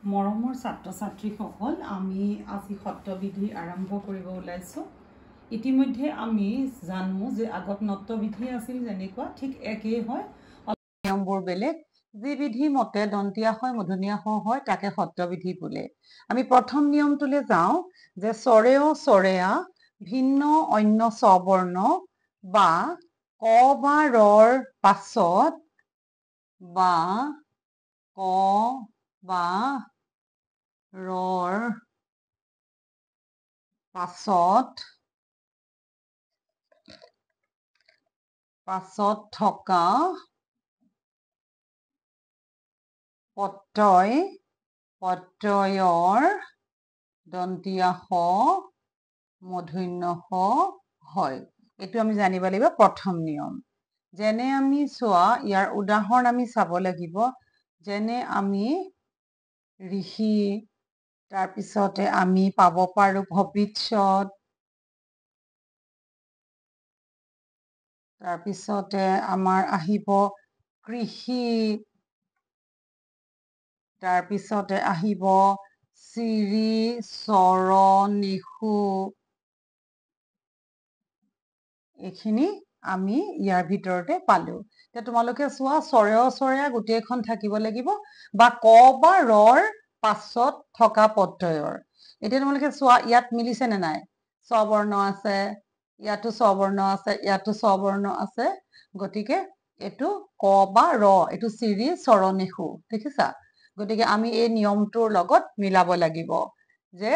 মৰমৰ ছাত্ৰ ছাত্ৰীসকল, আমি আজি সত্ৰবিধি আৰম্ভ কৰিব ওলাইছোঁ। ইতিমধ্যে আমি জানো যে আগত নত্যবিধি আছিল যেনেকুৱা, ঠিক একেই হয়, নিয়মবোৰ বেলেগ। যি বিধি মতে দন্তীয়া হয় মূৰ্ধন্য ষ হয় তাকে সত্ৰবিধি বোলে। আমি প্ৰথম নিয়মটোলৈ যাওঁ যে স্বৰেয় স্বৰেয়া ভিন্ন অন্য স্ববৰ্ণ বা ক বা ৰৰ পাছত বা ক বা ৰৰ পাছত থকা প্ৰত্যয়ৰ দন্তীয়া স মূৰ্ধন্য ষ হয়। এইটো আমি জানিব লাগিব প্ৰথম নিয়ম। যেনে আমি চোৱা, ইয়াৰ উদাহৰণ আমি চাব লাগিব। যেনে আমি ঋষি, তাৰপিছতে আমি পাব পাৰো ভৱিষ্যত, তাৰপিছতে আমাৰ আহিব কৃষি, তাৰপিছতে আহিব চিৰি চৰ নিশু। এইখিনি আমি ইয়াৰ ভিতৰতে পালো। এতিয়া তোমালোকে চোৱা, স্বৰেয় স্বৰেয়া গোটেইখন থাকিব লাগিব বা ক বা ৰৰ পাছত থকা প্ৰত্যয়ৰ। এতিয়া তোমালোকে চোৱা, ইয়াত মিলিছে নে নাই? স্ববৰ্ণ আছে, ইয়াতো স্ববৰ্ণ আছে, ইয়াতো স্ববৰ্ণ আছে। গতিকে এইটো ক বা ৰ, এইটো চিৰি চৰণিষু, দেখিছা? গতিকে আমি এই নিয়মটোৰ লগত মিলাব লাগিব যে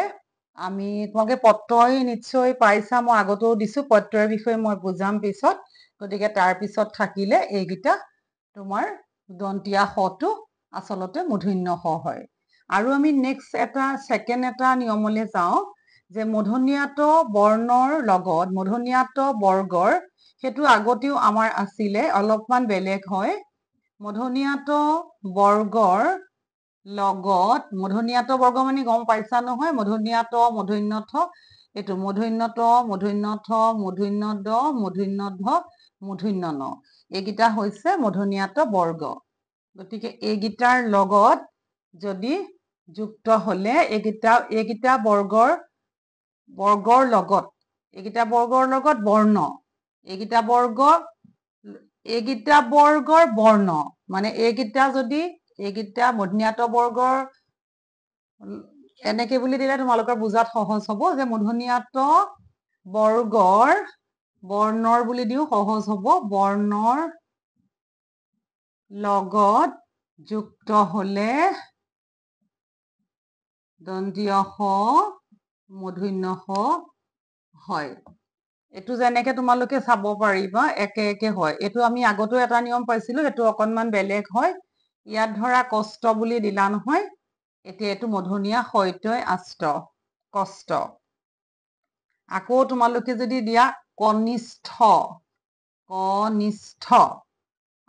আমি, তোমালোকে প্ৰত্যয় নিশ্চয় পাইছা, মই আগতেও দিছো, প্ৰত্যয়ৰ বিষয়ে মই বুজাম পিছত। গতিকে তাৰ পিছত থাকিলে এইকেইটা তোমাৰ দন্তীয়া শটো আচলতে মূৰ্ধন্য ষ হয়। আৰু আমি নেক্সট ছেকেণ্ড এটা নিয়মলৈ যাওঁ যে মূৰ্ধন্যাত বৰ্ণৰ লগত মূৰ্ধন্যাত বৰ্গৰ, সেইটো আগতেও আমাৰ আছিলে, অলপমান বেলেগ হয়। মূৰ্ধন্যাত বৰ্গৰ লগত, মূৰ্ধন্যাত বৰ্গ মানে গম পাইছা নহয়, মূৰ্ধন্যাত মূৰ্ধন্য ঠ, এইটো মূৰ্ধন্য ট মূৰ্ধন্য ঠ মূৰ্ধন্য ড মূৰ্ধন্য ধ মূৰ্ধন্য ন, এইকেইটা হৈছে মূৰ্ধন্যাত বৰ্গ। গতিকে এইকেইটাৰ লগত যদি যুক্ত হলে এইকেইটা বৰ্গৰ লগত, এইকেইটা বৰ্গৰ লগত বৰ্ণ, এইকেইটা বৰ্গৰ বৰ্ণ, মানে এইকেইটা মূৰ্ধন্যাত বৰ্গৰ এনেকে বুলি দিলে তোমালোকৰ বুজাত সহজ হব যে মূৰ্ধন্যাত বৰ্গৰ বৰ্ণৰ বুলি দিও, সহজ হব। বৰ্ণৰ লগত যুক্ত হলে দন্তীয় স মূৰ্ধন্য ষ হয়। এইটো যেনেকে তোমালোকে চাব পাৰিবা একে একে হয়। এইটো আমি আগতেও এটা নিয়ম পাইছিলো, সেইটো অকনমান বেলেগ হয়। ইয়াত ধৰা কষ্ট বুলি দিলা নহয়, এতিয়া এইটো মূৰ্ধন্য শইতয় আষ্ট, কষ্ট। আকৌ তোমালোকে যদি দিয়া কনিষ্ঠ,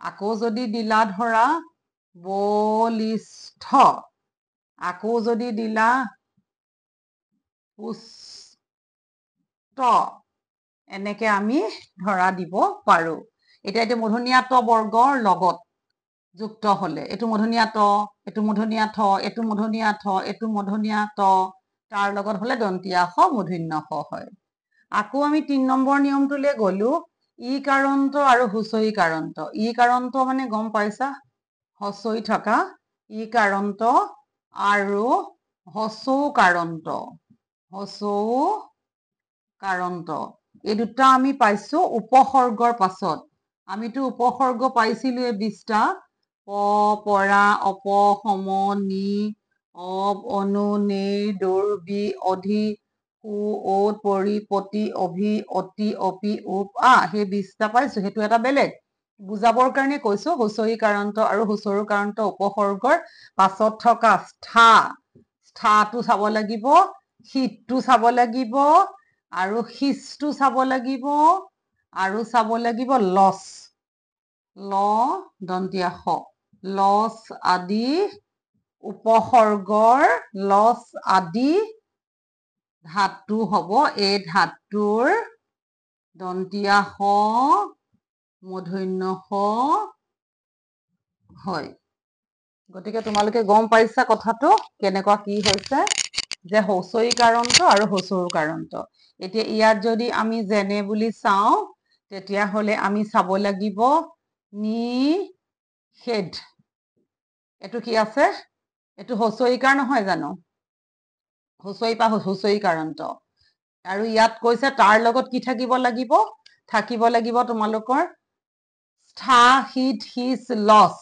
আকৌ যদি দিলা ধৰা বলিষ্ঠ, আকৌ যদি দিলা পুষ্ট, এনেকে আমি ধৰা দিব পাৰো। এতিয়া মূৰ্ধন্যাত বৰ্গৰ লগত যুক্ত হলে এইটো মূৰ্ধন্য ট, এইটো মূৰ্ধন্য ঠ, এইটো মূৰ্ধন্য ঠ, এইটো মূৰ্ধন্য ট, তাৰ লগত হলে দন্তীয়া স মূৰ্ধন্য ষ হয়। আকৌ আমি ৩ নম্বৰ নিয়মটোলৈ গলো, ই কাৰন্ত আৰু হুঁচৰি কাৰন্ত। ই কাৰন্ত মানে গম পাইছা, হচৈ থকা, ই কাৰন্ত আৰু হচৌ কাৰন্ত, এই দুটা আমি পাইছো উপসৰ্গৰ পাছত। আমিতো উপসৰ্গ পাইছিলো এই ২০টা, প, পৰা, অপ, সম, নি, অব, অনু, নেই, দোৰ্বি, অধি, সু, ওত, পৰি, পতি, অভি, অতি, অপি, উপ, আ, সেই ২০টা পাইছো। সেইটো এটা বেলেগ, বুজাবৰ কাৰণে কৈছো। হুঁচৰি কাৰন্ত আৰু হুঁচৰি কাৰন্ত উপসৰ্গৰ পাছত থকা ষ্ঠাটো চাব লাগিব, শীতটো চাব লাগিব, আৰু শিচটো চাব লাগিব, আৰু চাব লাগিব লচ, ল দন্তীয়া স, লচ আদি উপসৰ্গৰ লচ আদি ধাতু হব। এই ধাতুৰ দন্তীয়া স মূৰ্ধন্য ষ হয়। গতিকে তোমালোকে গম পাইছা কথাটো কেনেকুৱা কি হৈছে যে হৌচই কাৰণত আৰু হচৰু কাৰণত এতিয়া ইয়াত যদি আমি যেনে বুলি চাওঁ তেতিয়াহ'লে আমি চাব লাগিব নিষেধ এইটো কি আছে এইটো হচইকাৰ নহয় জানো হুঁচৰি পা হুঁচৰি কাৰণত আৰু ইয়াত কৈছে তাৰ লগত কি থাকিব লাগিব তোমালোকৰ স্থা হিত হিচ লছ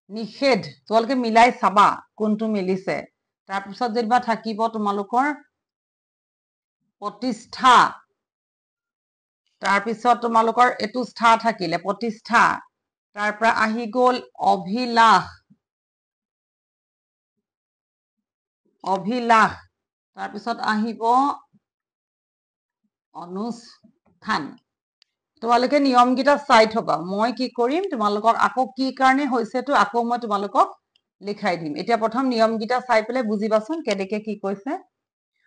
নিষেধ তোমালোকে মিলাই চাবা কোনটো মিলিছে তাৰপিছত যেনিবা থাকিব তোমালোকৰ প্ৰতিষ্ঠা তাৰপিছত তোমালোকৰ এইটো স্থা থাকিলে প্ৰতিষ্ঠা তাৰ পৰা আহি গ'ল অভিলাষ তাৰপিছত আহিব অনুষ্ঠান তোমালোকে নিয়মকেইটা চাই থবা মই কি কৰিম তোমালোকক আকৌ কি কাৰণে হৈছেতো আকৌ মই তোমালোকক লিখাই দিম এতিয়া প্ৰথম নিয়মকেইটা চাই পেলাই বুজিবাচোন কেনেকে কি কৈছে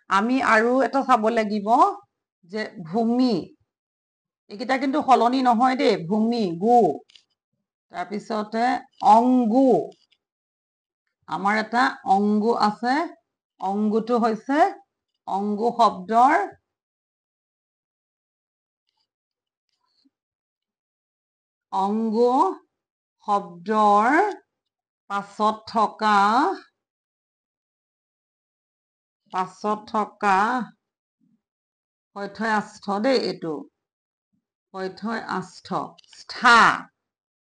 আমি আৰু এটা চাব লাগিব যে ভূমি এইকেইটা কিন্তু সলনি নহয় দেই ভূমি গু তাৰপিছতে অংগু আমাৰ এটা অংগু আছে অংগুটো হৈছে অংগু শব্দৰ অংগু শব্দৰ পাছত থকা হৈথৈ আস্থ দেই এইটো হৈথৈ আস্থ স্থা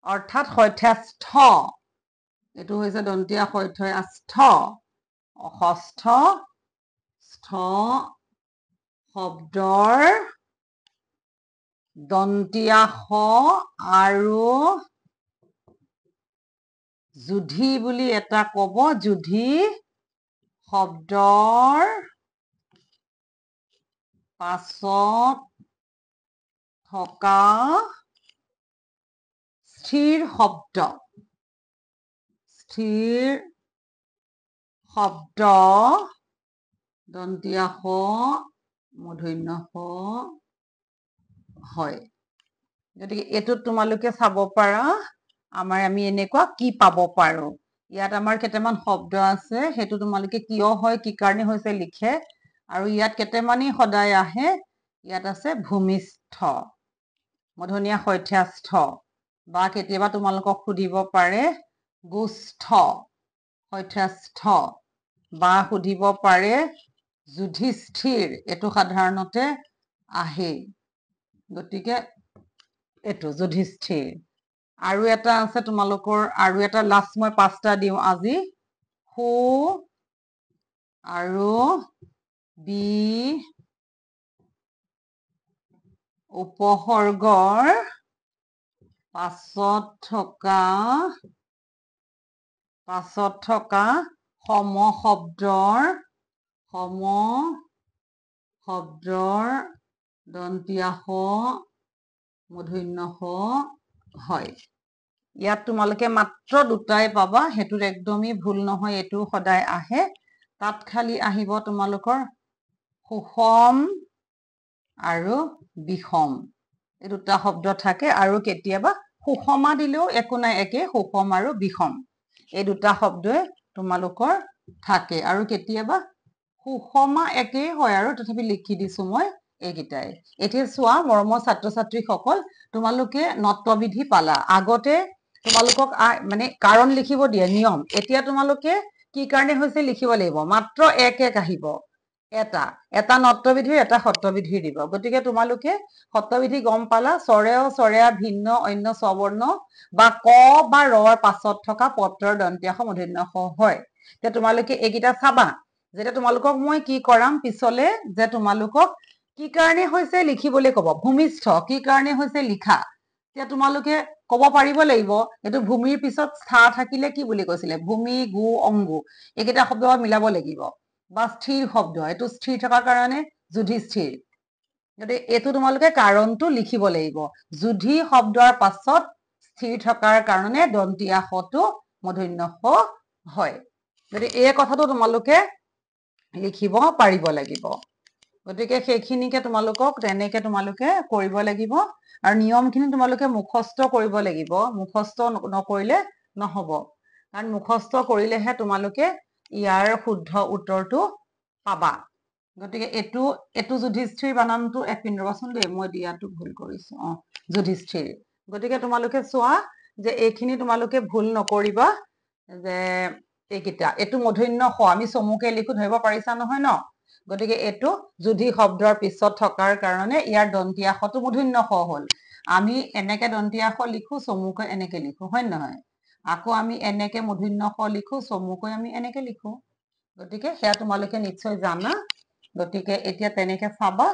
অৰ্থাৎ হৈথ্যাস্থ এইটো হৈছে দন্তীয়া হৈথৈ আস্থ ষষ্ঠ স্থ শব্দৰ দন্তীয়া স আৰু যুধি বুলি এটা কব যুধি শব্দৰ পাছত থকা স্থিৰ শব্দ দন্তীয়া স মূৰ্ধন্য স হয় গতিকে এইটোত তোমালোকে চাব পাৰা আমি এনেকুৱা কি পাব পাৰো ইয়াত আমাৰ কেইটামান শব্দ আছে সেইটো তোমালোকে কিয় হয় কি কাৰণে হৈছে লিখে আৰু ইয়াত কেইটামানেই সদায় আহে ইয়াত আছে ভূমিষ্ঠ মূৰ্ধন্য হৈথ্যাস্থ বা কেতিয়াবা তোমালোকক সুধিব পাৰে গোষ্ঠ হৈথ্যাস্থ বা সুধিব পাৰে যুধিষ্ঠিৰ এইটো সাধাৰণতে আহে গতিকে এইটো যুধিষ্ঠিৰ আৰু এটা আছে তোমালোকৰ আৰু এটা লাষ্ট মই 5টা দিওঁ আজি সু আৰু বি উপসৰ্গৰ পাছত থকা সম শব্দৰ দন্তীয়া স মূৰ্ধন্য স হয় ইয়াত তোমালোকে মাত্ৰ 2টাই পাবা সেইটোত একদমেই ভুল নহয় এইটো সদায় আহে তাত খালি আহিব তোমালোকৰ সুষম আৰু বিষম এই 2টা শব্দ থাকে আৰু কেতিয়াবা সুষমা দিলেও একো নাই একে সুষম আৰু বিষম এই 2টা শব্দই তোমালোকৰ থাকে আৰু কেতিয়াবা সুষমা একেই হয় আৰু তথাপি লিখি দিছো মই এইকেইটাই এতিয়া চোৱা মৰমৰ ছাত্ৰ ছাত্ৰীসকল তোমালোকে নত্ববিধি পালা আগতে তোমালোকক মানে কাৰণ লিখিব দিয়ে নিয়ম এতিয়া তোমালোকে কি কাৰণে হৈছে লিখিব লাগিব মাত্ৰ এক আহিব এটা নত্ববিধিৰ এটা সত্ৰবিধিৰ দিব গতিকে তোমালোকে সত্ৰবিধি গম পালা চৰেয় চৰেয়া ভিন্ন অন্য স্ববৰ্ণ বা ক বা ৰৰ পাছত থকা পত্ৰৰ দন্তীয়া স মূৰ্ধন্য স হয় এতিয়া তোমালোকে এইকেইটা চাবা যেতিয়া তোমালোকক মই কি কৰাম পিছলে যে তোমালোকক কি কাৰণে হৈছে লিখিবলৈ কব ভূমিষ্ঠ কি কাৰণে হৈছে লিখা এতিয়া তোমালোকে কব পাৰিব লাগিব এইটো ভূমিৰ পিছত স্থা থাকিলে কি বুলি কৈছিলে ভূমি গু অংগু এইকেইটা শব্দ মিলাব লাগিব বা স্থিৰ শব্দ এইটো স্থিৰ থকাৰ কাৰণে যুধিষ্ঠিৰ গতিকে এইটো তোমালোকে কাৰণটো লিখিব লাগিব যুধি শব্দৰ পাছত স্থিৰ থকাৰ কাৰণে দন্তীয়া সটো মূৰ্ধন্য স হয় গতিকে এই কথাটো তোমালোকে লিখিব পাৰিব লাগিব গতিকে সেইখিনিকে তোমালোকক তেনেকে তোমালোকে কৰিব লাগিব আৰু নিয়মখিনি তোমালোকে মুখস্থ কৰিব লাগিব মুখস্থ নকৰিলে নহব কাৰণ মুখস্থ কৰিলেহে তোমালোকে ইয়াৰ শুদ্ধ উত্তৰটো পাবা গতিকে এটো যুধিষ্ঠিৰ বানানটো এক মিনিট ৰবাচোন দেই মই দিয়াটো ভুল কৰিছো যুধিষ্ঠিৰ গতিকে তোমালোকে চোৱা যে এইখিনি তোমালোকে ভুল নকৰিবা যে এইকেইটা এটো মূৰ্ধন্য ষ আমি চমুকে লিখো ধৰিব পাৰিছা নহয় ন গতিকে এটো যুধি শব্দৰ পিছত থকাৰ কাৰণে ইয়াৰ দন্তীয়া শটো মূৰ্ধন্য ষ হ'ল আমি এনেকে দন্তীয়া শ লিখো চমুকে এনেকে লিখো হয় নহয় আকৌ আমি এনেকে মূৰ্ধন্য ষ লিখো চমুকৈ আমি এনেকে লিখো গতিকে সেয়া তোমালোকে নিশ্চয় জানা গতিকে এতিয়া তেনেকে চাবা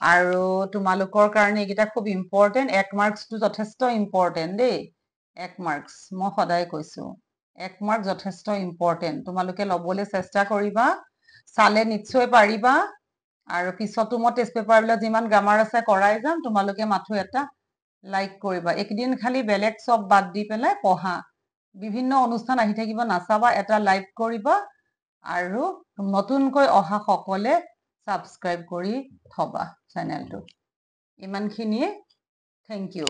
আৰু তোমালোকৰ কাৰণে এইকেইটা খুব ইম্পৰ্টেন্ট এক মাৰ্কছটো যথেষ্ট ইম্পৰ্টেন্ট দেই এক মাৰ্কছ মই সদায় কৈছো এক মাৰ্ক যথেষ্ট ইম্পৰ্টেন্ট তোমালোকে ল'বলৈ চেষ্টা কৰিবা চালে নিশ্চয় পাৰিবা আৰু পিছতো মই টেষ্ট পেপাৰবিলাক যিমান গ্ৰামাৰ আছে কৰাই যাম তোমালোকে মাথো এটা লাইক কৰিবা একদিন খালি বেলেগ সব বাদ দি পেলাই পঢ়া বিভিন্ন অনুষ্ঠান আহি থাকিব নাচাবা এটা লাইক কৰিবা আৰু নতুনকৈ অহা সকলে সাবস্ক্ৰাইব কৰি থবা চেনেলটো ইমানখিনিয়ে থেংক ইউ